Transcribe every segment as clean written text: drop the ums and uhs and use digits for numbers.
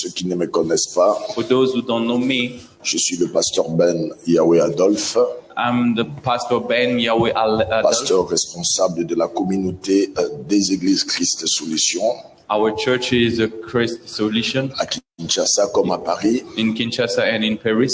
ceux qui ne me connaissent pas, For those who don't know me, je suis le pasteur Ben Yahweh Adolphe, I'm the Pastor Ben Yahweh Adolphe. pasteur responsable de la communauté des églises Christ Solution, Our church is a Christ Solution à Kinshasa comme à Paris. in Kinshasa and in Paris.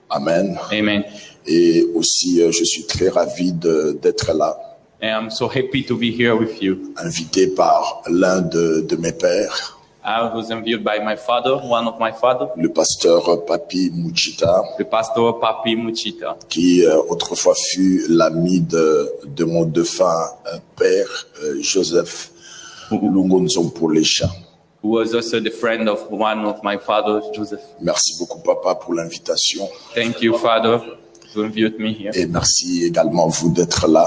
Amen. Amen. Et aussi, je suis très ravi d'être là, And I'm so happy to be here with you. invité par l'un de mes pères, I was invited by my father, one of my father, le pasteur Papi Muchita, the Pastor Papi Muchita, qui autrefois fut l'ami de mon défunt père, Joseph Lungonzo Polesha. who was also the friend of one of my father, Joseph. Merci beaucoup, papa, pour l'invitation. Thank you, Father, to invite me here. Et merci également vous d'être là.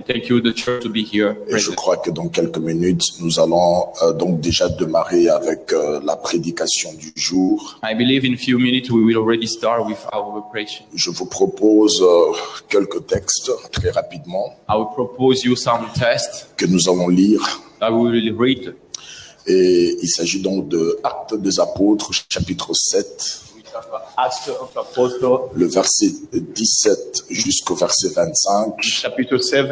Thank you, the church, to be here. Et je present. crois que dans quelques minutes, nous allons donc déjà démarrer avec la prédication du jour. I believe in a few minutes we will already start with our preparation. Je vous propose quelques textes très rapidement I will propose you some tests que nous allons lire. that we will read. Et il s'agit donc de Actes des Apôtres, chapitre 7, Acts of the Apostle, le verset 17 jusqu'au verset 25. chapter 7,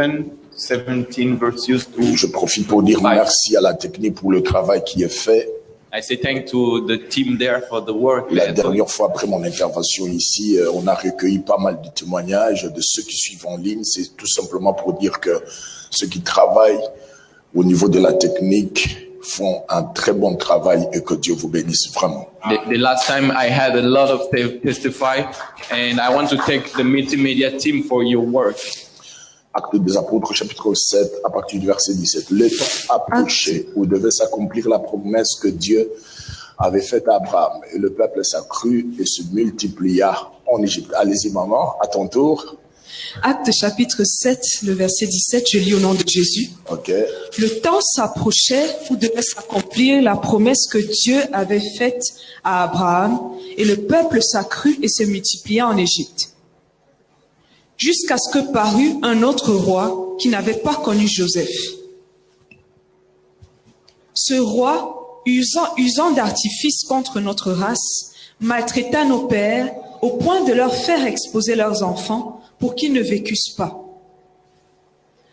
17 verses 2. Je profite pour dire merci à la technique pour le travail qui est fait. I say thank to the team there for the work. La dernière fois, après mon intervention ici, on a recueilli pas mal de témoignages de ceux qui suivent en ligne. C'est tout simplement pour dire que ceux qui travaillent au niveau de la technique font un très bon travail et que Dieu vous bénisse vraiment. The last time I had a lot of testify, and I want to thank the multimedia team for your work. Actes des Apôtres, chapitre 7, à partir du verset 17. Le temps approchait où devait s'accomplir la promesse que Dieu avait faite à Abraham. Et le peuple s'accrut et se multiplia en Égypte. Allez-y, maman, à ton tour. Actes chapitre 7, le verset 17, je lis au nom de Jésus. OK. Le temps s'approchait où devait s'accomplir la promesse que Dieu avait faite à Abraham, et le peuple s'accrut et se multiplia en Égypte. Jusqu'à ce que parut un autre roi qui n'avait pas connu Joseph. Ce roi, usant d'artifice contre notre race, maltraita nos pères au point de leur faire exposer leurs enfants pour qu'ils ne vécussent pas.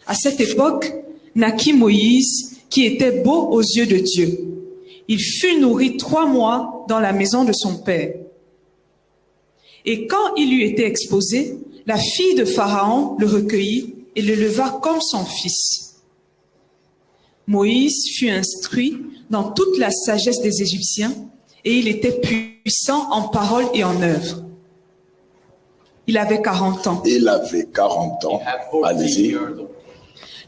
À cette époque, naquit Moïse, qui était beau aux yeux de Dieu. Il fut nourri 3 mois dans la maison de son père. Et quand il eut été exposé, la fille de Pharaon le recueillit et le leva comme son fils. Moïse fut instruit dans toute la sagesse des Égyptiens et il était puissant en parole et en œuvre. Il avait 40 ans. Il avait 40 ans. Allez-y.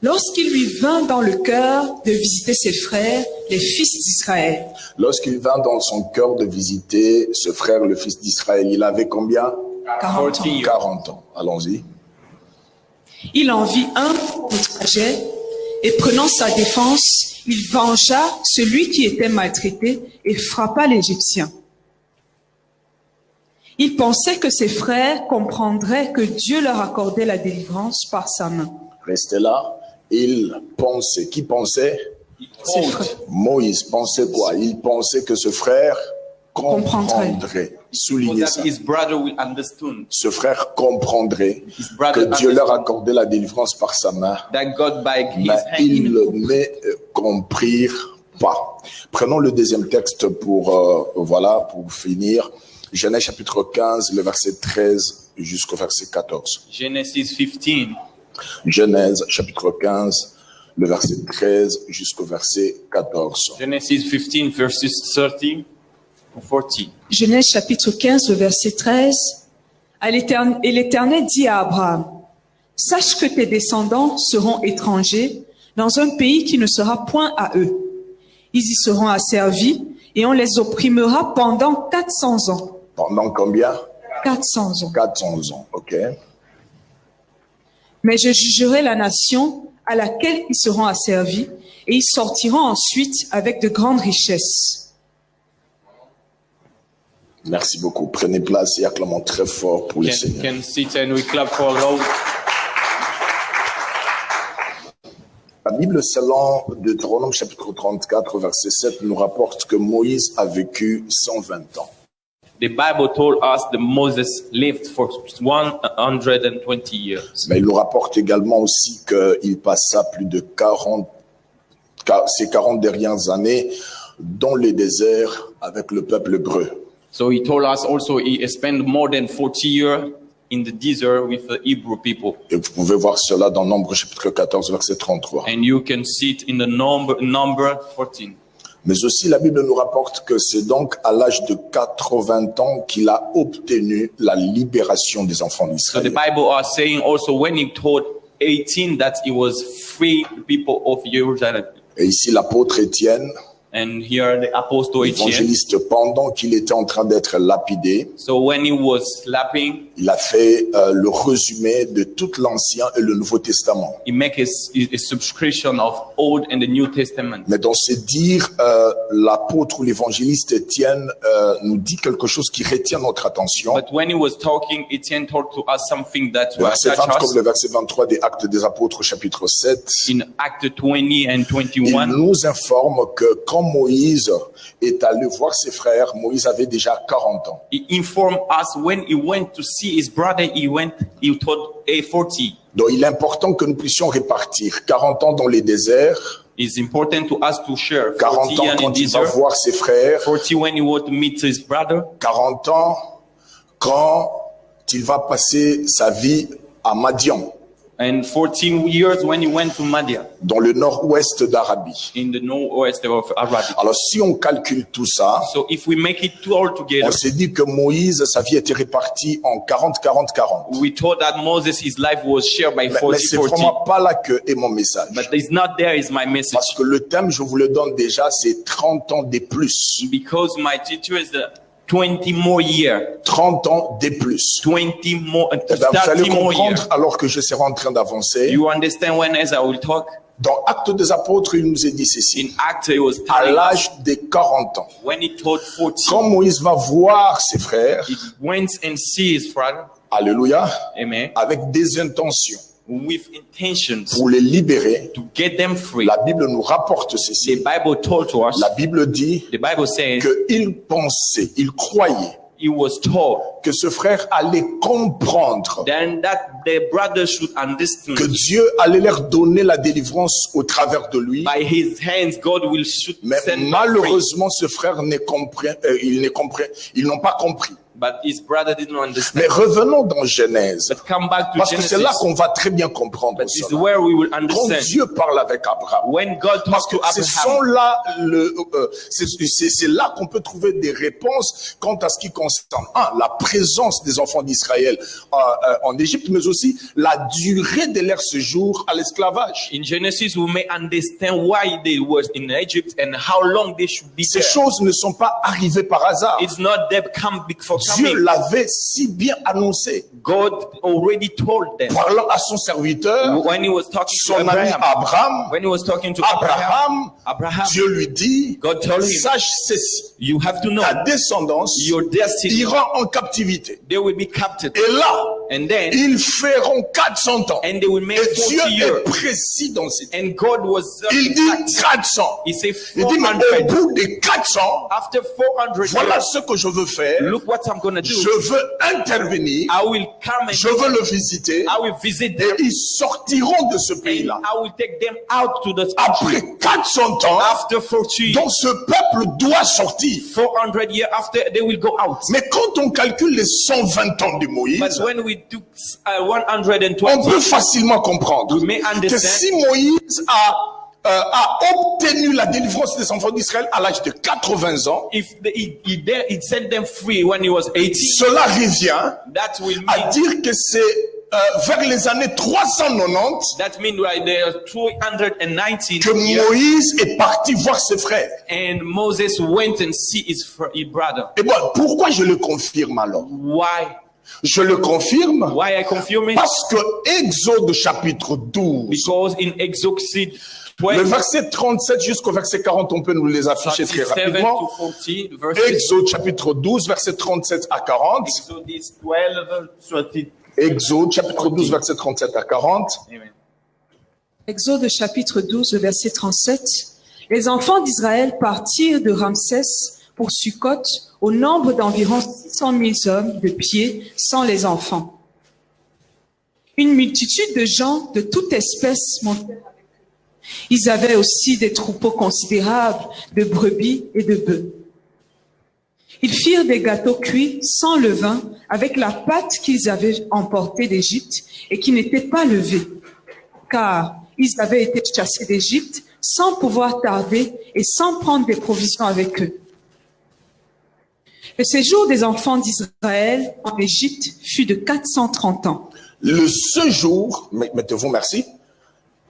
Lorsqu'il lui vint dans le cœur de visiter ses frères, les fils d'Israël. Lorsqu'il vint dans son cœur de visiter ce frère, le fils d'Israël, il avait combien? 40 ans. 40 ans. Allons-y. Il en vit un au trajet et prenant sa défense, il vengea celui qui était maltraité et frappa l'Égyptien. Il pensait que ses frères comprendraient que Dieu leur accordait la délivrance par sa main. Restez là. Il pensait. Qui pensait? Ses frères. Moïse pensait quoi? Il pensait que ce frère comprendrait. Soulignez ça. His brother will understand Ce frère comprendrait His brother que Dieu leur understood accordait la délivrance par sa main. that God by his Mais hand. ils ne comprirent pas. Prenons le deuxième texte pour finir. Genèse chapitre 15, le verset 13 jusqu'au verset 14. Genesis 15. Genèse chapitre 15, le verset 13 jusqu'au verset 14. Genesis 15 verses 30 to 40. Genèse chapitre 15, le verset 13. Et l'Éternel dit à Abraham, « Sache que tes descendants seront étrangers dans un pays qui ne sera point à eux. Ils y seront asservis et on les opprimera pendant 400 ans. » Pendant combien? 400 ans. 400 ans, ok. « Mais je jugerai la nation à laquelle ils seront asservis et ils sortiront ensuite avec de grandes richesses. » Merci beaucoup. Prenez place et acclamons très fort pour le Seigneur. Can sit and we clap for Lord. Bible selon Deutéronome chapitre 34 verset 7 nous rapporte que Moïse a vécu 120 ans. The Bible told us that Moses lived for 120 years. Mais il nous rapporte également aussi qu'il passa plus de ces 40 dernières années dans les déserts avec le peuple hébreu. So he told us also he spent more than 40 years in the desert with the Hebrew people. Et vous pouvez voir cela dans Nombre chapitre 14 verset 33. And you can see it in the number 14. Mais aussi la Bible nous rapporte que c'est donc à l'âge de 80 ans qu'il a obtenu la libération des enfants So the d'Israël. Bible are saying also when he told 18 that he was free people of Jerusalem. Et ici l'apôtre Étienne, And here the apostle Etienne. évangéliste, pendant qu'il était en train d'être lapidé, So when he was slapping, il a fait le résumé de tout l'Ancien et le Nouveau Testament. he make a subscription of Old and the New Testament. Mais dans ses dires, l'apôtre ou l'évangéliste Étienne nous dit quelque chose qui retient notre attention. But when he was talking, Etienne told to us something that Le was verset 20, touch comme us le verset 23 des Actes des Apôtres, chapitre 7, in Acts 20 and il 21. nous informe que quand Moïse est allé voir ses frères, Moïse avait déjà 40 ans. He informed us when he went to see his brother, he told A40. Donc il est important que nous puissions répartir 40 ans dans les déserts, It's important to us to share 40 40 ans years in quand il va desert, voir ses frères, 40 when he went to meet his brother, 40 ans quand il va passer sa vie à Madian, and 14 years when he went to Madian dans le nord-ouest d'Arabie. in the northwest of Arabic. Alors si on calcule tout ça, So if we make it two all together, on s'est dit que Moïse, sa vie était répartie en 40-40-40. we thought that Moses, his life was shared by Mais 40-40. c'est vraiment pas là que est mon message. But it's not there is my message. Parce que le thème, je vous le donne déjà, c'est 30 ans de plus. Because my teacher is 20 more years. 30 ans de plus. 20 more, Eh ben, vous allez 30 more years. comprendre alors que je serai en train d'avancer. You understand when as I will talk? Dans Actes des Apôtres, il nous est dit ceci. In Acts, he was À telling us l'âge de 40 ans, when he told 40, quand Moïse va voir ses frères, he went and see his father, alléluia, amen, avec des intentions with intentions pour les libérer, to get them free. la Bible nous rapporte The ceci. Bible told to us, La Bible dit the Bible says, qu'il pensait, il croyait he was told que ce frère allait comprendre then that the brother should que understand Dieu allait leur donner la délivrance au travers de lui. by his hands God will should Mais send them free. malheureusement, ce frère ils n'ont pas compris. But his brother didn't understand. Mais revenons dans Genèse, But come back to parce que Genesis. c'est là qu'on va très bien comprendre But this is cela. where we will Quand understand. Dieu parle avec Abraham, When God parce talks que to ce sont Abraham, là c'est là qu'on peut trouver des réponses quant à ce qui concerne la présence des enfants d'Israël en Égypte, mais aussi la durée de leur séjour à l'esclavage. in Genesis, we may understand why they were in Egypt and how long they should be Ces there. choses ne sont pas arrivées par hasard. It's not them come for Dieu coming. l'avait si bien annoncé, God already told them parlant à son serviteur, when he was talking to son ami Abraham. Abraham. When he was talking to Abraham, Abraham, Dieu lui dit, God told him, sache ceci, you have to know ta descendance your destiny. ira en captivité. They will be captive. Et là, And then, ils feront 400 ans. and they will make Et Dieu 40 est years. précis dans cette. And God was Il dit 400. He said Il dit, mais 400. au bout des 400, After 400 voilà years, ce que je veux faire. look what I'm going to do. Je veux intervenir. I will come and Je veux le visiter. I will visit Et them. ils sortiront de ce And pays-là. I will take them out to the country. Après 400 ans, After 40 years, donc ce peuple doit sortir. 400 years after, they will go out. Mais quand on calcule les 120 ans de But Moïse, when we do on 120, peut facilement comprendre we may que understand si Moïse a obtenu la délivrance des enfants d'Israël à l'âge de 80 ans, if he set them free when he was 80, cela revient that will à mean dire que c'est vers les années 390 that means right there 219 que years, Moïse est parti voir ses frères. and Moses went and see his brother. Et bon, pourquoi je le confirme alors? Why? Je le confirme Why I confirm it? parce que Exode chapitre 12, Because in Exodus le 12, verset 37 jusqu'au verset 40, on peut nous les afficher très 37 rapidement. to 40 verses. Exode chapitre 12, verset 37 à 40. Exodus 12, 30. Exode chapitre 12, verset 37 à 40. Amen. Exode chapitre 12, verset 37. Les enfants d'Israël partirent de Ramsès pour Sukkot au nombre d'environ 600 000 hommes de pied sans les enfants. Une multitude de gens de toute espèce montèrent avec eux. Ils avaient aussi des troupeaux considérables de brebis et de bœufs. Ils firent des gâteaux cuits sans levain avec la pâte qu'ils avaient emportée d'Égypte et qui n'était pas levée, car ils avaient été chassés d'Égypte sans pouvoir tarder et sans prendre des provisions avec eux. Le séjour des enfants d'Israël en Égypte fut de 430 ans. Le séjour, mettez-vous merci,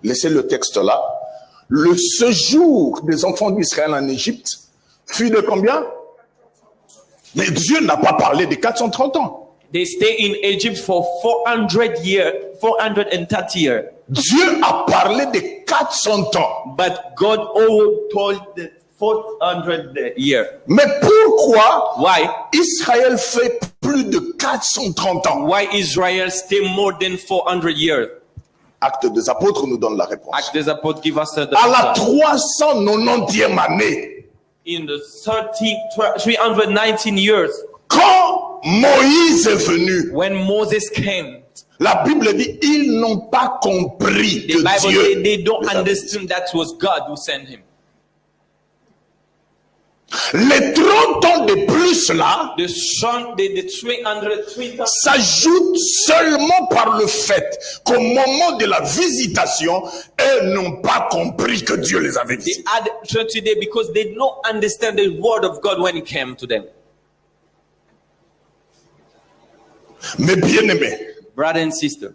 laissez le texte là. Le séjour des enfants d'Israël en Égypte fut de combien? Mais Dieu n'a pas parlé de 430 ans. They stay in Egypt for 430 years. Dieu a parlé de 400 ans. But God told the 400 years. Mais pourquoi Why? Israël fait plus de 430 ans? Why Israel stay more than 400 years? Actes des apôtres nous donne la réponse. Acts des Apôtres give us the À la answer. 390e année, In the 319 years, quand Moïse est venu, when Moses came, la Bible dit ils n'ont pas compris the que Bible Dieu says they don't les avait understand that was God who sent him. Les 30 ans de plus là The 300 s'ajoutent seulement par le fait qu'au moment de la visitation, elles n'ont pas compris que Dieu les avait they visités. add 30 days because they don't understand the word of God when it came to them. Mais bien aimé, Brother and sister,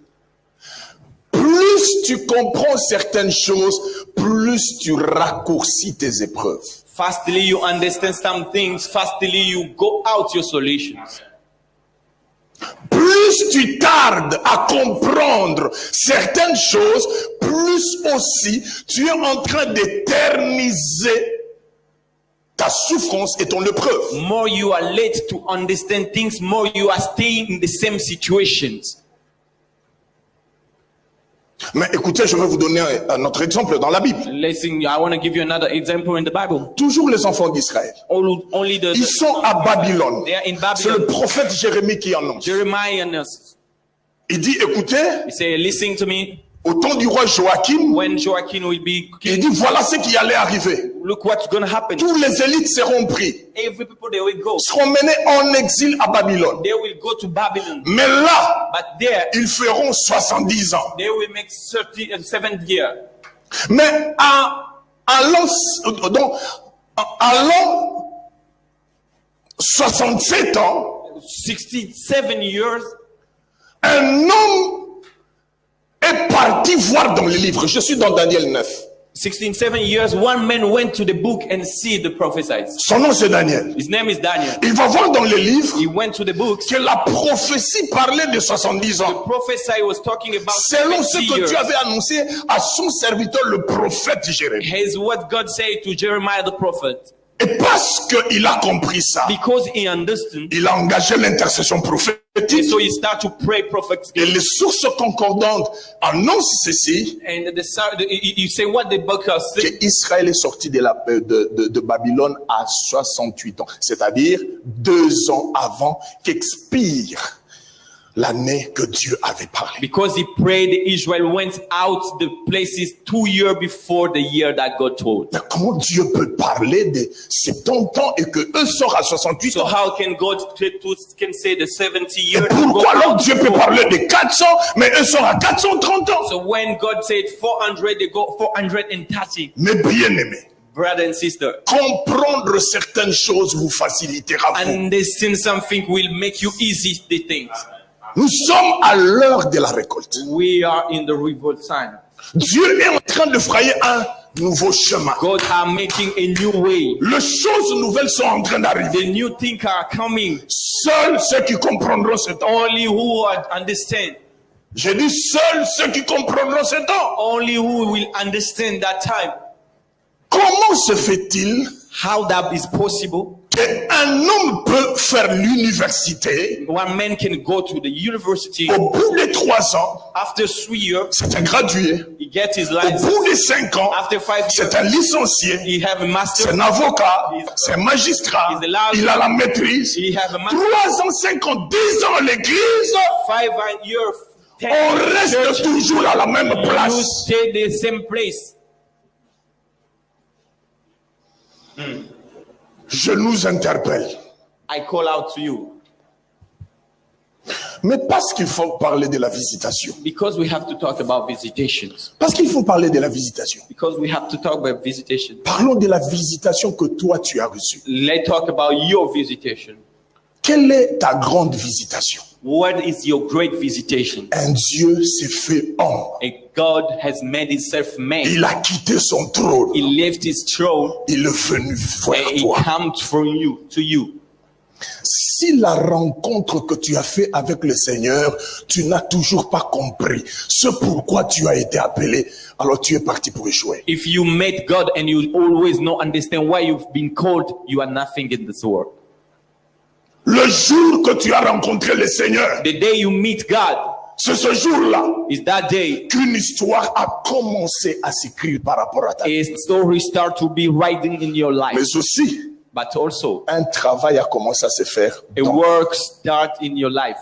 plus tu comprends certaines choses, plus tu raccourcis tes épreuves. fastly you understand some things, fastly you go out your solutions. Plus tu tardes à comprendre certaines choses, plus aussi tu es en train d'éterniser ta souffrance et ton épreuve. More you are late to understand things, more you are staying in the same situations. Mais écoutez, je vais vous donner un autre exemple dans la Bible. Listen, I want to give you another example in the Bible. Toujours les enfants d'Israël. Only the Ils sont à Babylone. they are in C'est le Babylon. prophète Jérémie qui annonce. Jeremiah and us, Il dit, écoutez, he say, listen to me. au temps du roi Joachim, When Joachim will be il king, dit, voilà ce qui allait arriver. look what's going to happen. Tous les élites seront pris, Every people they will go. seront menés en exil à Babylone. They will go to Babylon. Mais là, But there, ils feront 70 ans. they will make 7 years. Mais allant 67 ans, 67 years, un homme est parti voir dans les livres. Je suis dans Daniel 9. 67 years, one man went to the book and see the prophesies. Son nom c'est Daniel. His name is Daniel. Il va voir dans les livres He went to the book. que la prophétie parlait de 70 ans. Prophesy was talking about Selon ce 70 que years. Dieu avait annoncé à son serviteur le prophète Jérémie. Here's what God said to Jeremiah the prophet. Et parce qu'il a compris ça, Because he understood, il a engagé l'intercession prophétique. so he started to pray prophets. Et les sources concordantes annoncent ceci, And you say what the book has said. qu'Israël est sorti de Babylone à 68 ans. C'est-à-dire 2 ans avant qu'expire l'année que Dieu avait parlé. Because he prayed, Israel went out the places 2 years before the year that God told. Mais comment Dieu peut parler de 70 ans et que eux sortent à 68 So ans? how can God can say the 70 Et years? pourquoi alors Dieu peut parler de 400 mais eux sont à 430 ans? So when God said 400, they go 430. Mais bien aimé, Brother and sister, comprendre certaines choses vous facilitera. Vous. understand something will make you easy the things. Nous sommes à l'heure de la récolte. We are in the revolt time. Dieu est en train de frayer un nouveau chemin. God are making a new way. Les choses nouvelles sont en train d'arriver. The new things are coming. Seuls ceux qui comprendront ce temps. Only who understand. J'ai dit seuls ceux qui comprendront ce temps. Only who will understand that time. Comment se fait-il How that is possible? qu'un homme peut faire l'université. One man can go to the university. Au bout des 3 ans, After 3 years, c'est un gradué. he gets his Au license. bout des 5 ans, After 5 years, c'est un licencié. he have a C'est master. un avocat. C'est un magistrat. He's a lawyer. Il a la maîtrise. He have a master. 3 ans, 5 ans, 10 ans à l'église. 5 years, 10 On reste church, toujours à la même you place. stay the same place. Je nous interpelle. I call out to you Mais parce qu'il faut parler de la visitation. because we have to talk about visitations. Parce qu'il faut parler de la visitation. Because we have to talk about visitation. Parlons de la visitation que toi tu as reçue. Let's talk about your visitation. Quelle est ta grande visitation? What is your great visitation? Un Dieu s'est fait homme. And God has made himself man. Il a quitté son trône. He left his throne Il est venu and vers he toi. comes from you to you. Si la rencontre que tu as fait avec le Seigneur, tu n'as toujours pas compris ce pourquoi tu as été appelé, alors tu es parti pour échouer. If you met God and you always not understand why you've been called, you are nothing in this world. Le jour que tu as rencontré le Seigneur, The day you meet God c'est ce jour-là is that day qu'une histoire a commencé à s'écrire par rapport à ta vie. a story start to be writing in your life. Mais aussi, But also un travail a commencé à se faire. a work start in your life.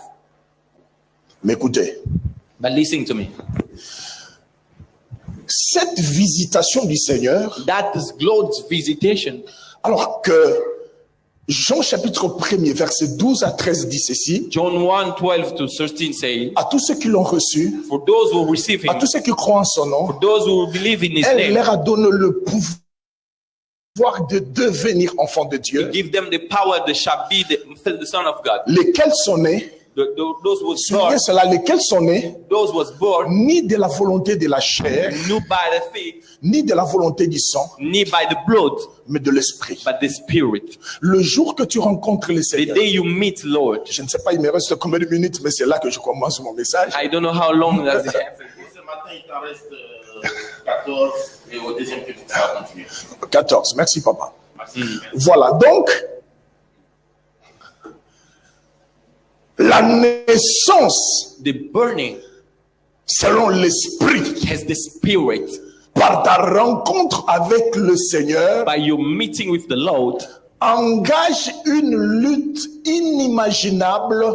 Mais écoutez, But listen to me. cette visitation du Seigneur, That is God's visitation. alors que Jean chapitre 1er, verset 12 à 13 dit ceci, John 1:12-13 say, à tous ceux qui l'ont reçu, for those who receive à him, tous ceux qui croient en son nom, for those who believe in his elle name, leur a donné le pouvoir de devenir enfants de Dieu, give them the power that shall be the son of God. lesquels sont nés, Those was born, soulignez cela, lesquels sont nés, those was born, ni de la volonté de la chair, not by the faith, ni de la volonté du sang, not by the blood, mais de l'esprit. but the spirit. Le jour que tu rencontres le The Seigneur, day you meet Lord, je ne sais pas, il me reste combien de minutes, mais c'est là que je commence mon message. I don't know how long does it have. Ce matin, il t'en reste 14 et au deuxième que tu vas continuer. 14, merci papa. Merci. Voilà, donc, la naissance The burning selon l'esprit, has the spirit. par ta rencontre avec le Seigneur, By your meeting with the Lord, engage une lutte inimaginable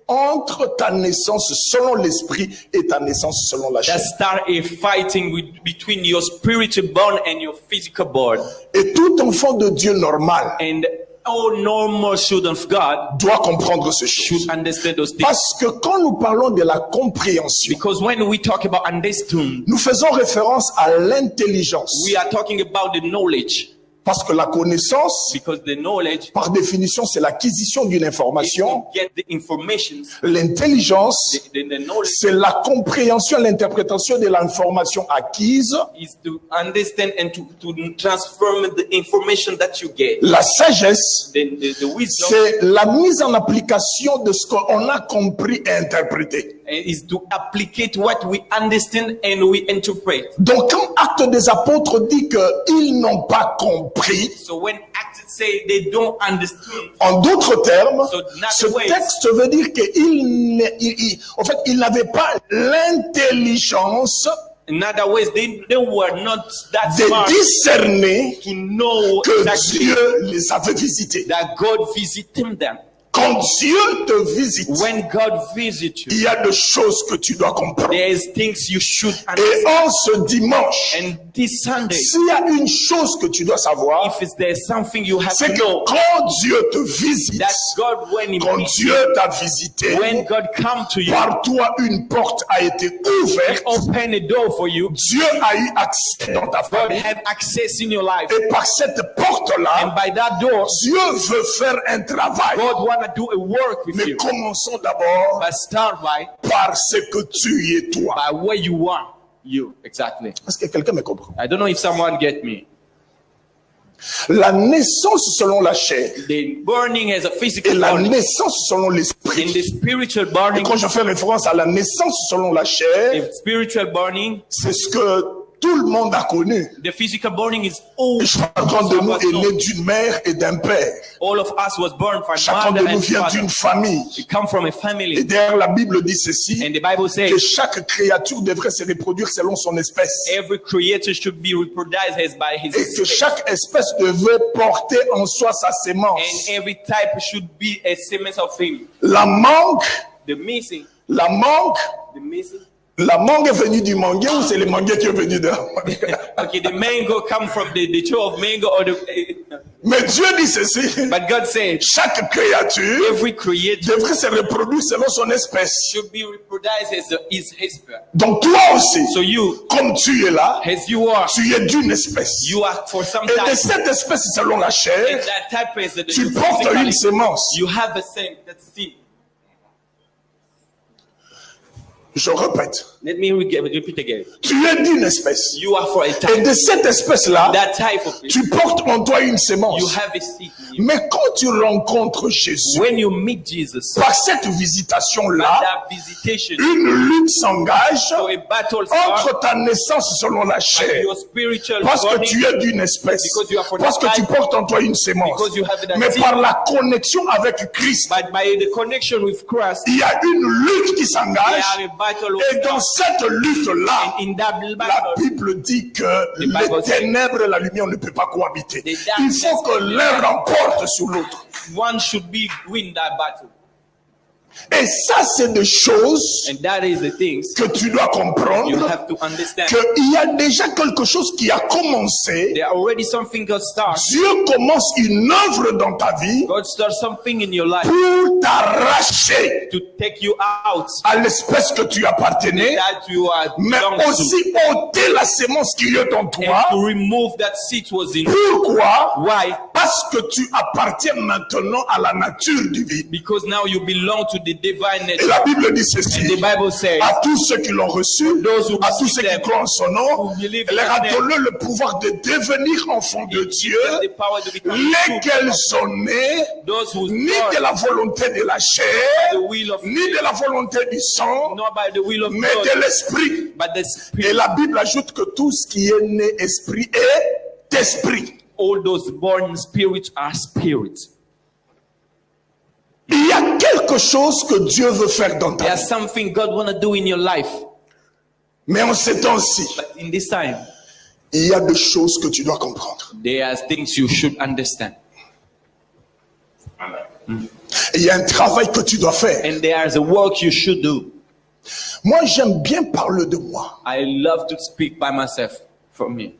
entre ta naissance selon l'esprit et ta naissance selon la chair. that start a fighting between your spiritual born and your physical born. Et tout enfant de Dieu normal And all normal children of God doit comprendre ces choses. should understand those things. Parce que quand nous parlons de la compréhension, Because when we talk about understanding, nous faisons référence à l'intelligence. we are talking about the knowledge. Parce que la connaissance, Because the knowledge par définition, c'est l'acquisition d'une is information. to get the information. L'intelligence, The knowledge c'est la compréhension, l'interprétation de l'information acquise. is to understand and to transform the information that you get. La sagesse, The wisdom c'est la mise en application de ce qu'on a compris et interprété. is to applicate what we understand and we interpret. Donc, quand Actes des Apôtres dit qu'ils n'ont pas compris, So when Acts say they don't understand, en d'autres termes, So, not ce ways. texte veut dire en fait, ils n'avaient pas l'intelligence in other ways, they were not that de smart discerner to know que exactly Dieu les avait visités. that God visited them. Quand Dieu te visite, When God visits you, il y a des choses que tu dois comprendre. there's things you should Et understand. en ce dimanche, And this Sunday, s'il y a une chose que tu dois savoir, if there's something you have c'est to que know, quand Dieu te visite, that God, when He quand meets Dieu you, t'a visité, when God come to you, par toi une porte a été He ouverte, open a door for you. Dieu a eu accès dans ta God famille, have access in your life, et par cette and porte-là, by that door, Dieu veut faire un travail. God wanna do a work with Mais you. commençons d'abord But start by par ce que tu es toi. where you are. You exactly. Est-ce que quelqu'un me comprend? I don't know if someone get me. La naissance selon la chair The burning has a et physical la burning, naissance selon and l'esprit. the spiritual Et burning. quand je fais référence à la naissance selon la chair, The spiritual burning c'est ce que tout le monde a connu. The physical burning is all. Chacun de nous est né d'une mère et d'un père. All of us was born from Chacun de mother nous and vient father. d'une famille. We come from a Et family. d'ailleurs, la Bible dit ceci, And the Bible says que chaque créature devrait se reproduire selon son espèce. every creator should be reproduced by his Et que sex. chaque espèce devait porter en soi sa sémence. And every type should be a semence of him. La mangue, The missing, la mangue, the missing. la mangue est venue du manguier ou c'est le manguier qui est venu de la mangue? Okay, the mango come from the tree of mango or the. Mais Dieu dit ceci, But God said chaque créature every creator devrait se reproduire selon son espèce. should be reproduced as his. Donc toi aussi, So you, comme tu es là, as you are, tu es d'une espèce. you are for some Et de type. cette espèce selon la And chair, that type is the tu portes une sémence. you have the same. That's seed. Je répète, Let me repeat again. tu es d'une espèce. You are for a Et type. de cette espèce-là, That type of it, tu portes en toi une you sémence. have a seed in you. Mais quand tu rencontres Jésus, When you meet Jesus, par cette visitation-là, that visitation, une lutte s'engage so a battle starts entre ta naissance selon la chair, your spiritual parce que body, tu es d'une espèce, Because you are from parce que the tu type, portes en toi une sémence. because you have that Mais seed. par la connexion avec Christ, but by the connection with Christ, il y a une lutte qui they s'engage. have a battle of Et dans cette lutte-là, in that la battle. Bible dit que Bible les says- ténèbres et la lumière ne peuvent pas cohabiter. The Il faut que darkness l'un remporte sur l'autre. One should be win that battle. Et ça, c'est des choses And that is the things que tu dois you comprendre, have to understand. qu'il y a déjà quelque chose qui a commencé. There already something God starts. Dieu commence une œuvre dans ta vie God starts something in your life pour t'arracher to take you out à l'espèce que tu appartenais, that you are mais belong to. aussi ôter la sémence qui est en And toi. to remove that seed was in you. Pourquoi? Why? Parce que tu appartiens maintenant à la nature divine. Because now you belong to the divine Et nature. la Bible dit And the ceci, Bible says, à tous ceux qui l'ont reçu, those who à tous ceux receive qui them, croient en son nom, who believe elle leur in a them, donné le pouvoir de devenir enfants de Dieu, the power to become lesquels sont nés, those who ni de la volonté de la chair, the will of ni de la volonté du sang, not by the will of mais God, de l'esprit. but the Et spirit. la Bible ajoute que tout ce qui est né esprit est esprit. All those born spirits are spirits. Il y a quelque chose que Dieu veut faire dans ta There's vie. something God want to do in your life. Mais en ces temps-ci, But in this time, il y a des choses que tu dois comprendre. there are things you should understand. Il y a un travail que tu dois faire. And there's a work you should do. Moi, j'aime bien parler de moi. I love to speak by myself from me.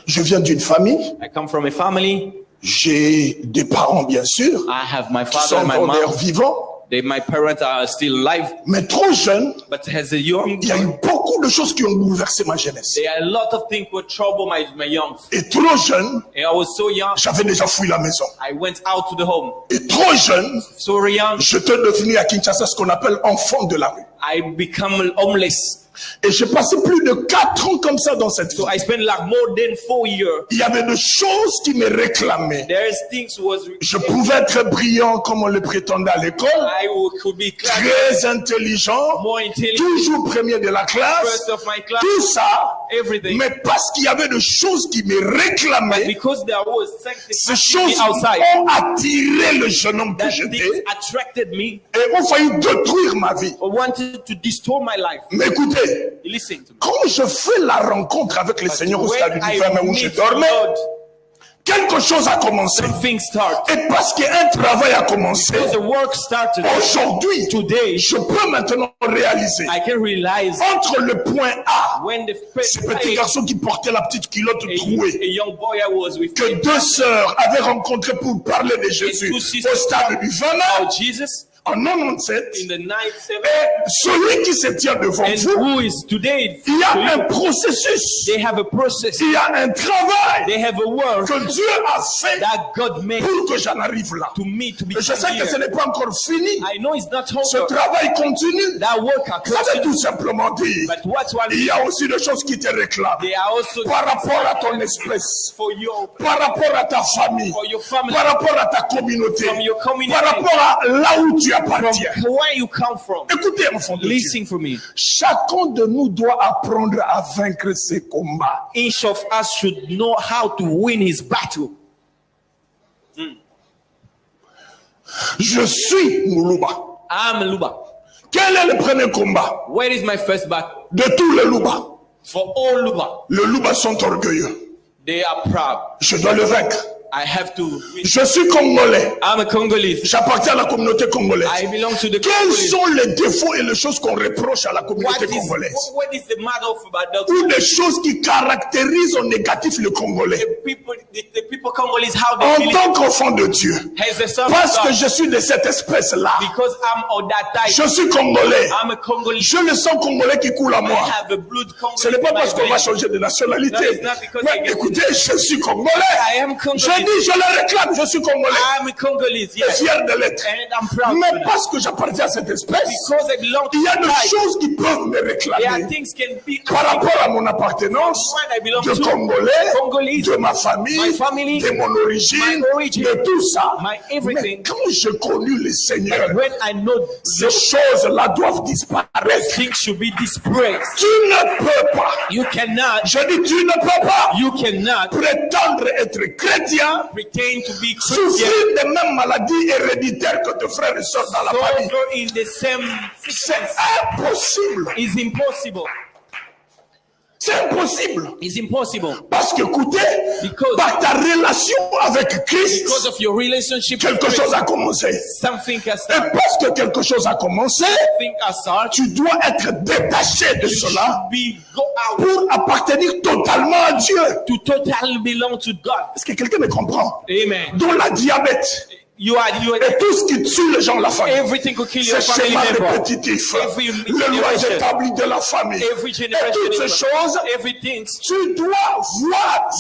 Je viens d'une famille. I come from a family. J'ai des parents, bien sûr, I have my qui father sont and my encore d'ailleurs mom. vivants. My parents are still alive. Mais trop jeunes, But as a young, il y a eu beaucoup de choses qui ont bouleversé ma jeunesse. there are a lot of things that trouble my young. Et trop jeune, And I was so young, j'avais déjà fui la maison. I went out to the home. Et trop jeune, So young, j'étais devenu à Kinshasa ce qu'on appelle enfant de la rue. I become homeless. Et j'ai passé plus de 4 ans comme ça dans cette vie. So I spent like more than 4 years. Il y avait des choses qui me réclamaient. There's things was Je pouvais être brillant comme on le prétendait à l'école, could be class, très intelligent, more intelligent, toujours premier de la classe, first of my class, tout ça, everything. mais parce qu'il y avait des choses qui me But réclamaient, because there was ces something choses outside, ont attiré le jeune homme que that j'étais things attracted me et ont failli détruire ma vie. or wanted to destroy my life. Mais écoutez, Listen to me. quand je fais la rencontre avec le Seigneur au stade When du I ferme où je meet dormais, God, quelque chose a commencé. something started. Et parce qu'un travail a commencé, Because the work started. aujourd'hui, Today, je peux maintenant réaliser I can realize entre le point A, when the ce petit garçon qui portait la petite culotte trouée, a young boy I was with, que 2 sœurs avaient rencontré pour parler de Jésus two sisters au stade du Vana about Jesus en 97, in the night seven, et celui qui se tient devant and vous, who is today. il y a un processus, They have a process. il y a un travail They have a work que Dieu a fait that God made pour que j'en arrive là. to me to be Et je sais que ce here. n'est pas encore fini. I know it's not Ce over. travail continue. That work has Ça veut continued. tout simplement dire, But what's one il y a aussi des choses qui te réclament they are also par rapport à ton espèce, for your par rapport à ta famille, for your family, par rapport à ta communauté, from your community, par rapport à là où tu appartiens. from where you come from. Écoutez, enfant de Dieu. Listen for me. Chacun de nous doit apprendre à vaincre ses combats. Each of us should know how to win his battle. Je suis Moulouba. I'm Luba. Quel est le premier combat Where is my first battle? de tous les Louba? For all Luba, Les Louba sont orgueilleux. they are proud. Je dois le vaincre. I have to win. Je suis Congolais. I'm a Congolese. J'appartiens à la communauté congolaise. I belong to the Quels Congolese. sont les défauts et les choses qu'on reproche à la communauté congolaise? What is the matter about Ou des choses qui caractérisent en négatif le Congolais? the people Congolese, how they En feel tant qu'enfant de Dieu, as the son of parce que God, je suis de cette espèce-là, because I'm of that type. je suis Congolais. I'm a Congolese. Je le sens Congolais qui coule à I moi. have a blood Congolese. Ce n'est pas in my parce qu'on va veins. changer de No, nationalité. it's not because I Mais get- écoutez, je suis Congolais. I am Congolese. Je dis, je le réclame, je suis Congolais. I'm a Congolese, Je suis yes. fier de l'être. And I'm proud Mais to that. parce que j'appartiens à cette espèce, Because I belong to il y a that des tribe. choses qui peuvent me There are réclamer things can be par rapport à mon appartenance When I belong de to Congolais, Congolese, de ma famille, my family, de mon origine, my origin, de tout ça. my Mais everything. quand j'ai connu le Seigneur, When I know ces choses-là doivent disparaître. things should be dispraised, Tu ne peux pas, you cannot, je dis tu ne peux pas you cannot prétendre être chrétien, pretend to be Christian, souffrir des mêmes maladies héréditaires que tes frères et sœurs dans la famille. suffer in the same C'est sickness. impossible. It's impossible. C'est impossible. It's impossible. Parce que, écoutez, Because- par ta relation avec Christ, Because of your relationship with quelque Christ, chose a commencé. something has Et started. parce que quelque chose a commencé, Something has started. tu dois être détaché de You cela should be go out pour appartenir totalement à Dieu. to totally belong to God. Est-ce que quelqu'un me comprend? Amen. Dont la diabète You are et tout ce qui tue les gens de la famille. everything could kill your Ces family schémas member. répétitifs, Every le loi generation. établi de la famille. Every Et generation. toutes ces choses, Everything. tu dois voir.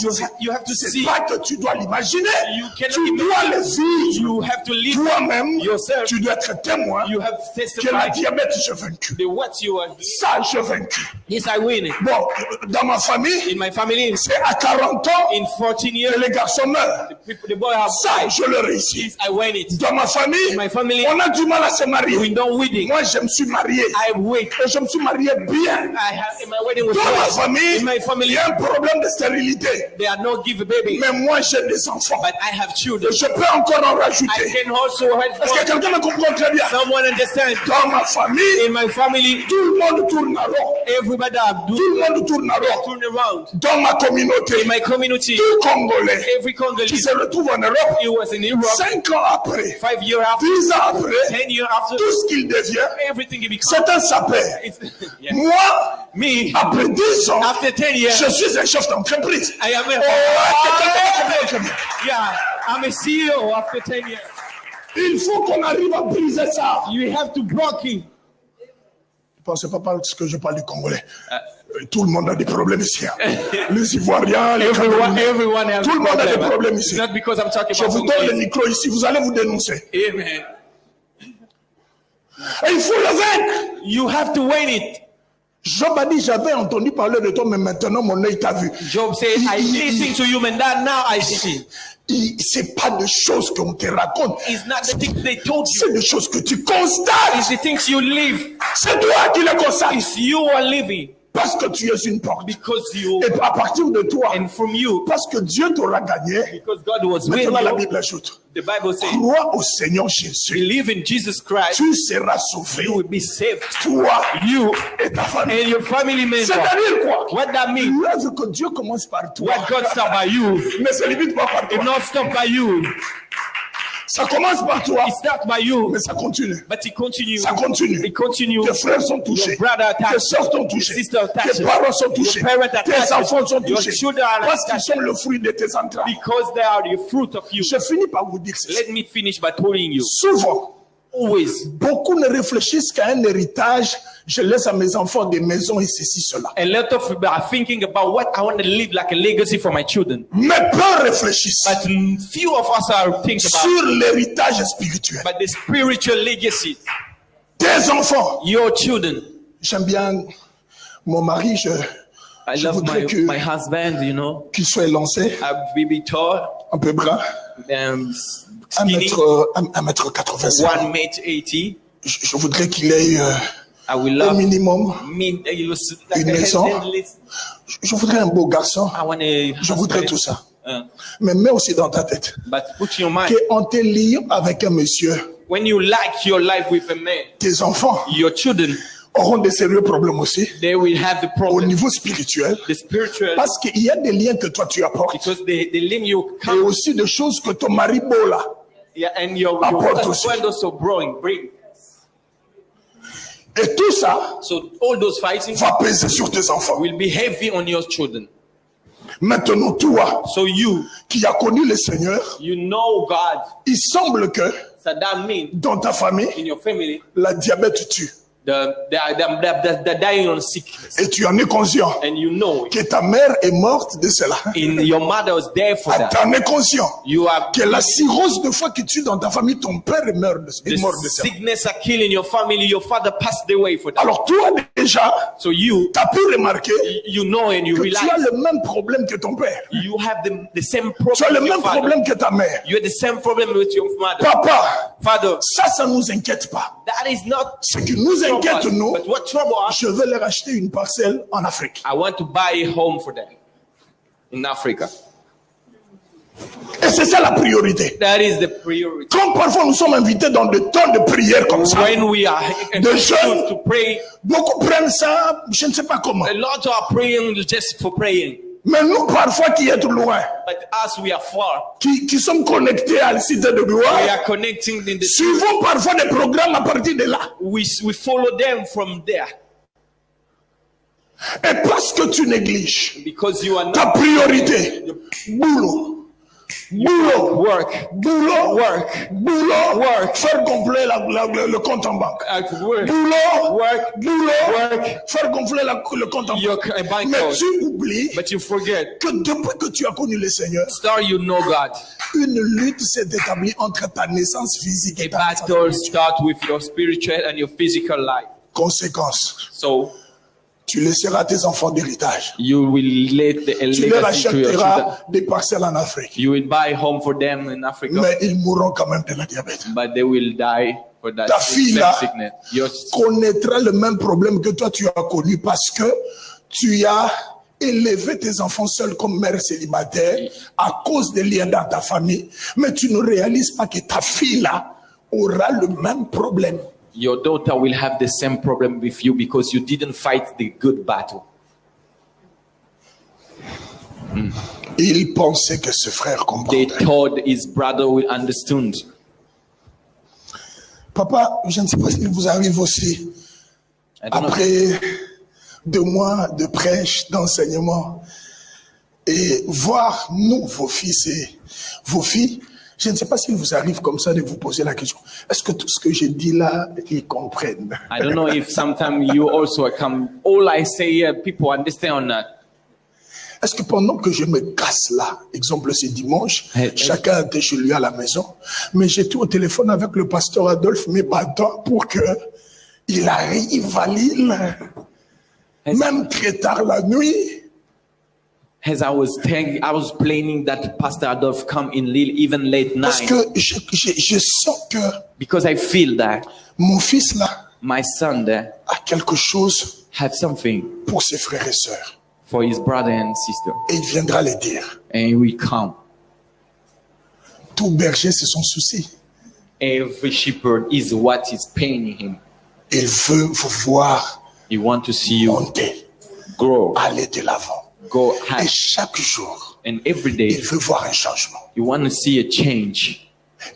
You have to C'est see. pas que tu dois l'imaginer. You cannot Tu dois le vivre. You have to live Toi-même, yourself. tu dois être témoin You have que la testified diabète, j'ai vaincu. the what you are. Ça, j'ai vaincu. Yes, I win. Bon, dans ma famille, In my family, c'est à 40 ans in 14 que years, les garçons meurent. the boy have Ça, died. je le réussis. Yes, I win it. Dans ma famille, In my family, on a du mal à se we marier. don't wedding. Moi, je me suis marié. I wait. Et je me suis marié bien. I have in my wedding was Dans ma right. famille, In my il family, y a un problème de stérilité. they are not give a baby, Mais moi, j'ai des enfants. but I have children. Je peux encore en I rajouter. can also Est-ce que help quelqu'un me comprend très bien? someone understand. Dans ma famille, In my family, tout le monde tourne à rond. everybody are Tout le monde tourne à rond. turn around. Dans ma communauté, In my community, tout Congolais every qui Congolese, se retrouve en Europe, he was in Europe. 5 ans après, 5 years after, 10 ans après, 10 years after, tout ce qu'il devient, everything he becomes. c'est un sapeur. It's, yeah. Moi, Me, après 10 ans, after 10 years, je suis un chef d'entreprise. I am a, yeah, I'm a CEO after 10 years. Il faut qu'on arrive à briser ça. You have to block it. Ne pensez pas parce que je parle du Congolais. Tout le monde a des problèmes ici. Hein. Les Ivoiriens, les Camerounais. Everyone has Tout le monde a des problem. problèmes It's ici. not because I'm talking Je about vous donne le Congolese. micro ici, vous allez vous dénoncer. Amen. Et il faut le vaincre. You have to win it. Job a dit, j'avais entendu parler de toi, mais maintenant mon œil t'a vu. Job said, I listen to you, and that now I see. C'est pas des choses qu'on te raconte. It's not the things they told you. C'est des choses que tu constates. It's the things you live. C'est toi qui les constates. It's you are living Parce que tu es une porte. because you Et à partir de toi, and from you parce que Dieu t'aura gagné, because God was with maintenant la you. Bible ajoute, The Bible says, crois au Seigneur Jésus. believe in Jesus Christ, Tu seras sauvé. you will be saved. Toi You et ta famille. and your family member. C'est-à-dire quoi? What that means? L'œuvre que Dieu commence par toi What God start by you, ne se limite pas par it toi. not stop by you. Ça commence par toi, It start by you, mais ça continue. but it continues. Ça continue. It continues. Tes frères sont touchés. Your brother Tes attached. soeurs sont touchées. Your sister attached. Tes parents sont touchés. Your parents attached. Tes enfants sont Your touchés. children are Parce qu'ils attached. sont le fruit de tes entrailles. Because they are the fruit of you. Je finis par vous dire ceci. Let me finish by telling you. Souvent, Always. beaucoup ne réfléchissent qu'à un héritage. Je laisse à mes enfants des maisons et ceci, cela. A lot of people are thinking about what I want to leave like a legacy for my children. Mais peu réfléchissent But few of us are thinking about sur l'héritage spirituel. but the spiritual legacy. Tes enfants. Your children. J'aime bien mon mari, I je love voudrais my husband, you know. qu'il soit lancé, A baby tall, un peu brun, um, skinny, 1m85. 1m80. Je voudrais qu'il ait I will au love minimum he was like une a maison. handless. Je voudrais un beau garçon. I want a Je voudrais husband. tout ça. Uh, Mais mets aussi dans ta tête but put in your mind, qu'on te lie avec un monsieur. when you like your life with a man, Tes enfants your children, auront des sérieux problèmes aussi they will have the au problem, niveau spirituel. the spiritual, Parce qu'il y a des liens que toi tu apportes. because the link you Et come, aussi des choses que ton mari beau là. yeah, and your apporte aussi. husband also bring. Et tout ça So all those fighting va peser sur tes enfants. will be heavy on your children. Maintenant, toi So you qui as connu le Seigneur, know God. il semble que So that means dans ta famille, in your family, la diabète tue. the dying on sickness, Et tu en es conscient and you know it. que ta mère est morte de cela. In your mother was there for that. Tu en es conscient You are que la cirrhose de foie qui tue dans ta famille, ton père est mort de the cela. sickness are killing your family. Your father passed away for that. Alors toi déjà, So you tu as pu remarquer know and you que tu as realize le même problème que ton père. you have the same Tu as le problem with your même father. problème que ta mère. You have the same problem with your mother. Papa, Father, ça nous inquiète pas. that is not Ce qui nous trouble inquiète, us. nous, But what trouble us, je vais leur acheter une parcelle en Afrique. I want to buy a home for them in Africa. Et c'est ça la priorité. That is the priority. Comme parfois nous sommes invités dans des temps de prière comme ça, When we are de jeunes, to pray, beaucoup prennent ça, je ne sais pas comment. a lot are praying just for praying. Mais nous, parfois, qui sommes loin, But as we are far, qui sommes connectés à la cité de we gloire, are connecting in the suivons parfois des programmes à partir de là. we follow them from there. Et parce que tu négliges Because you are ta not priorité, boulot, boulot, work, boulot, work, boulot, work. faire gonfler le compte en banque. at work, Boulot, work, boulot, work. faire gonfler le compte en Your banque. bank Mais account. tu oublies But you forget. que depuis que tu as connu le Seigneur, You know God. une lutte s'est établie entre ta naissance physique A et ta naissance battle spirituelle. starts with your spiritual and your physical life. Conséquence, So tu laisseras tes enfants d'héritage. you will let the Tu leur legacy to your children. achèteras des parcelles en Afrique. You will buy a home for them in Africa, Mais ils mourront quand même de la diabète. but they will die for that Ta fille same là sickness. Your connaîtra le même problème que toi tu as connu parce que tu as élevé tes enfants seuls comme mère célibataire à cause des liens dans ta famille. Mais tu ne réalises pas que ta fille là aura le même problème. Your daughter will have the same problem with you because you didn't fight the good battle. Il pensait que ce frère They comprendrait. thought his brother will understand. Papa, je ne sais pas s'il vous arrive aussi, I don't know. après 2 mois de prêche, d'enseignement, et voir nous, vos fils et vos filles, je ne sais pas s'il vous arrive comme ça de vous poser la question. Est-ce que tout ce que je dis là, ils comprennent? I don't know if sometimes you also come. All I say, people understand or not. Est-ce que pendant que je me casse là, exemple c'est dimanche, chacun était chez lui à la maison, mais j'étais au téléphone avec le pasteur Adolphe, me battant pour que il arrive à Lille, même très tard la nuit. As I was planning that Pastor Adolf come in Lille even late Parce night que je sens que because I feel that mon fils là my son there a quelque chose have something pour ses frères et sœurs. for his brother and sister, Et il viendra les dire. and he will come. Tout berger, c'est son souci. Every shepherd is what is paining him. Il veut vous voir He want to see you monter, grow, aller de l'avant. go Et high, chaque jour, and every day il veut voir un changement. you want to see a change.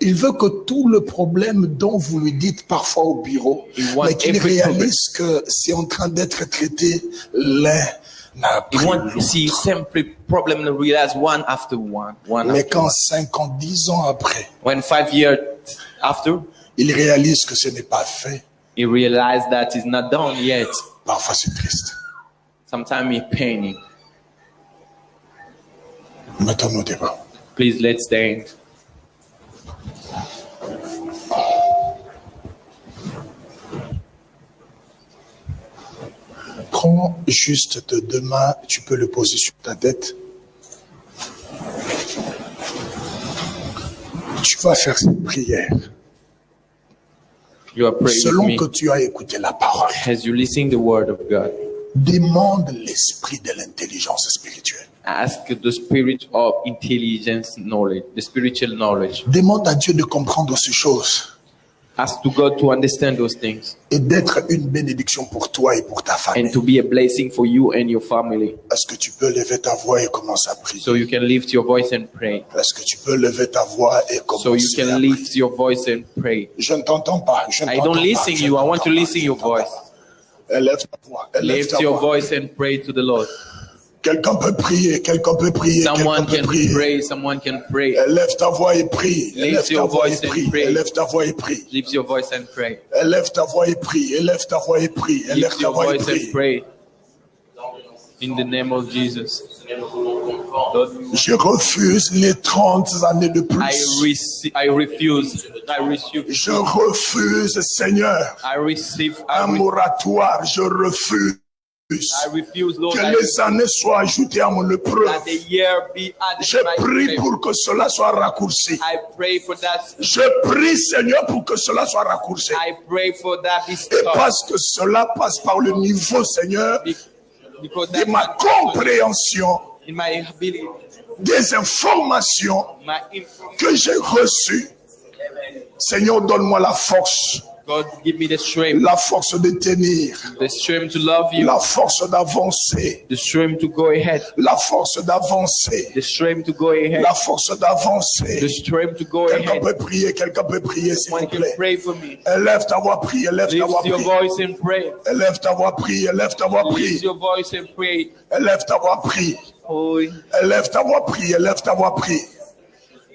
Il veut que tout le problème dont vous lui dites parfois au bureau, Il want mais qu'il every réalise que c'est en train d'être traité l'un après You want to l'autre. see simple problem and realize one after one. Mais quand 5 ans, 10 ans après, When 5 years after, il réalise que ce n'est pas fait, he realized that it's not done yet. parfois c'est triste. Sometimes it's paining. Mettons-nous devant. Please let's stand. Prends juste tes 2 mains, tu peux le poser sur ta tête. Tu vas faire cette prière You are praying with selon me que tu as écouté la parole. as you listen the word of God. Demande l'esprit de l'intelligence spirituelle. Ask the spirit of intelligence knowledge, the spiritual knowledge. Demande à Dieu de comprendre ces choses Ask to God to understand those things et d'être une bénédiction pour toi et pour ta and famille. to be a blessing for you and your family. Est-ce que tu peux lever ta voix et commencer à prier? So you can lift your voice and pray. Est-ce que tu peux lever ta voix et So you commencer à can prier? lift your voice and pray. Je ne t'entends pas. Je ne I t'entends don't pas, listen je you. ne I want to t'entends pas, listen je your ne t'entends voice. pas. Élève ta voix. Élève Lift ta your voix. voice and pray to the Lord. Quelqu'un peut prier. Quelqu'un peut prier. Someone Quelqu'un peut can prier. pray. Someone can pray. Élève ta voix et prie. Élève Lift ta your voix et voice and prie. pray. Élève ta voix et prie. Lift your voice and pray. Élève ta voix et prie. Élève ta voix et prie. Élève Lift ta your voix et voice and prie. pray. In the name of Jesus. Lord, Je refuse les 30 années de plus. I refuse. Je refuse, Seigneur, I receive. un moratoire. Je refuse I refuse, Lord, que les années soient ajoutées à mon épreuve. that the year be added Je to my prie favor. pour que cela soit raccourci. I pray for that. Je prie, Seigneur, pour que cela soit raccourci. I pray for that be Et stopped. parce que cela passe par le niveau, Seigneur, Because de that ma compréhension in my ability, des informations my information. que j'ai reçues. Seigneur, donne-moi la force God, give me the strength de tenir, to love you, la force d'avancer, the strength to go ahead, la force d'avancer, the strength to go ahead, la force d'avancer. the strength to go Quelqu'un ahead. peut prier, s'il vous One can plaît. pray for me. Élève ta voix, prie, élève ta voix, Lift your prie. voice and pray. Élève ta voix, prie, élève ta voix, Lift prie. your voice and pray. Élève ta voix, prie. Oh, Élève ta voix, prie, élève ta voix, prie.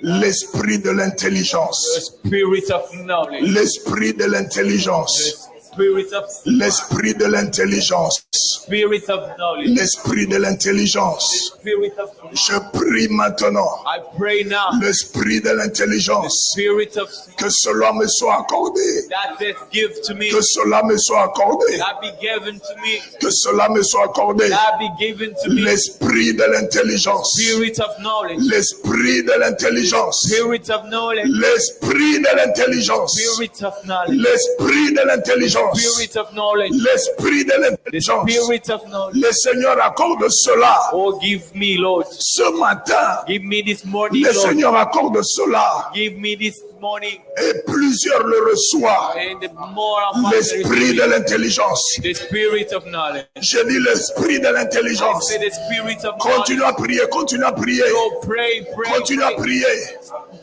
L'esprit de the l'intelligence. spirit of knowledge, L'esprit de l'intelligence. spirit of L'esprit de l'intelligence. spirit of knowledge, L'esprit de l'intelligence. spirit of. Je prie maintenant. I pray now, L'esprit de l'intelligence. spirit of Que cela me soit accordé. that is give to me, Que cela me soit accordé. that be given to me, Que cela me soit accordé. that be given to me. L'esprit de l'intelligence. Spirit of knowledge, L'esprit de l'intelligence. spirit of knowledge, L'esprit de l'intelligence. spirit of knowledge, L'esprit de l'intelligence. spirit of knowledge, L'esprit de the l'intelligence. spirit of knowledge. Le Seigneur accorde cela. Oh, give me, Lord, Ce matin, give me this morning, le Lord, Seigneur accorde cela. give me this morning, Et plusieurs le reçoivent. and the more of L'esprit de l'intelligence. the spirit of knowledge. Je dis l'esprit de I l'intelligence. say the spirit of knowledge. Continue à prier, continue à prier. Go pray, Continue à pray. prier.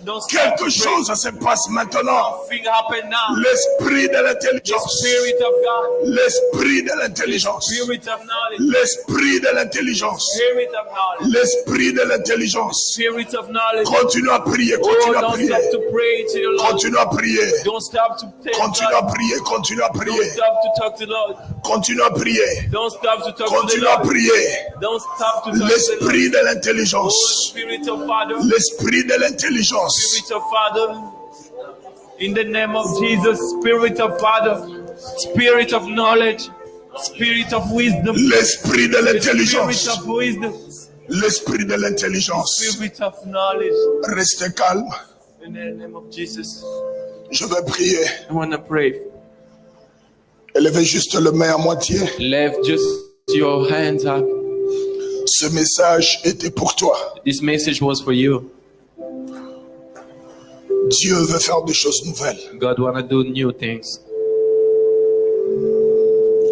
Don't stop Quelque to pray. chose se passe maintenant. Something happen now. L'esprit de The l'intelligence. spirit of God, L'esprit de the l'intelligence. spirit of knowledge, L'esprit de l'intelligence. spirit of knowledge, L'esprit de l'intelligence. spirit of knowledge. Continue à prier, Oh, continue à don't prier. stop to pray to the Lord. Continue à prier. Don't stop to thank Continue à God. prier, continue à Don't prier. stop to talk to the Lord. Continue à prier. Don't stop to talk to the Continue à Lord. prier. Don't stop to talk to the Lord. L'esprit de Oh, l'intelligence. spirit of Father, L'esprit de l'intelligence. spirit of Father. In the name of Jesus, spirit of Father, spirit of knowledge, spirit of wisdom, L'esprit de the spirit l'intelligence. of wisdom, L'esprit de l'intelligence. spirit of knowledge. Restez calme. In the name of Jesus, Je vais prier. I want to pray. Élevez juste le main à moitié. Lift just your hands up. Ce message était pour toi. This message was for you. Dieu veut faire des choses nouvelles. God want to do new things.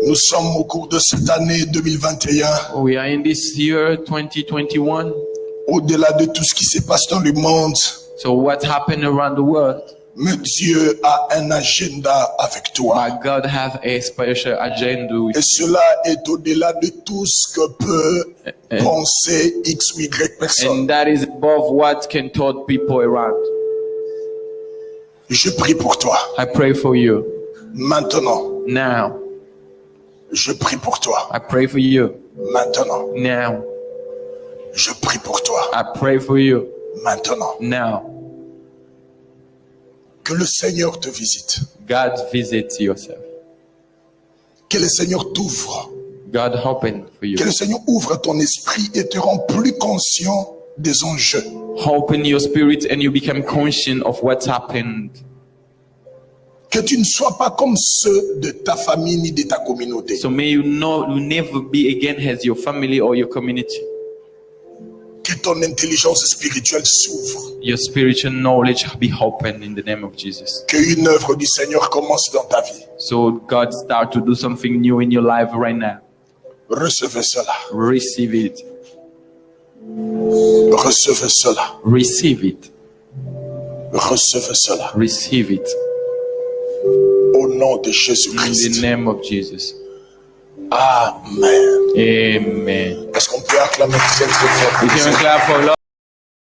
Nous sommes au cours de cette année 2021. We are in this year 2021. Au-delà de tout ce qui se passe dans le monde, So what happened around the world? mais Dieu a un agenda avec toi. My God have a special agenda with Et cela est au-delà de tout ce que peut penser X ou Y personne. and that is above what can taught people around. Je prie pour toi. I pray for you Maintenant, now. je prie pour toi. I pray for you Maintenant, now. je prie pour toi. I pray for you Maintenant, now. que le Seigneur te visite. God visit yourself. Que le Seigneur t'ouvre. God open for you. Que le Seigneur ouvre ton esprit et te rend plus conscient des enjeux. Open your spirit and you become conscious of what's happened. Que tu ne sois pas comme ceux de ta famille ni de ta communauté. So may you never be again as your family or your community. Que ton intelligence spirituelle s'ouvre. Your spiritual knowledge be open in the name of Jesus. Que une œuvre du Seigneur commence dans ta vie. So God start to do something new in your life right now. Recevez cela. Receive it. Recevez cela. Receive it. Recevez cela. Receive it. Au nom de In Jésus-Christ. the name of Jesus. Amen. Amen. Est-ce qu'on peut acclamer très très fort? We can clap for Lord.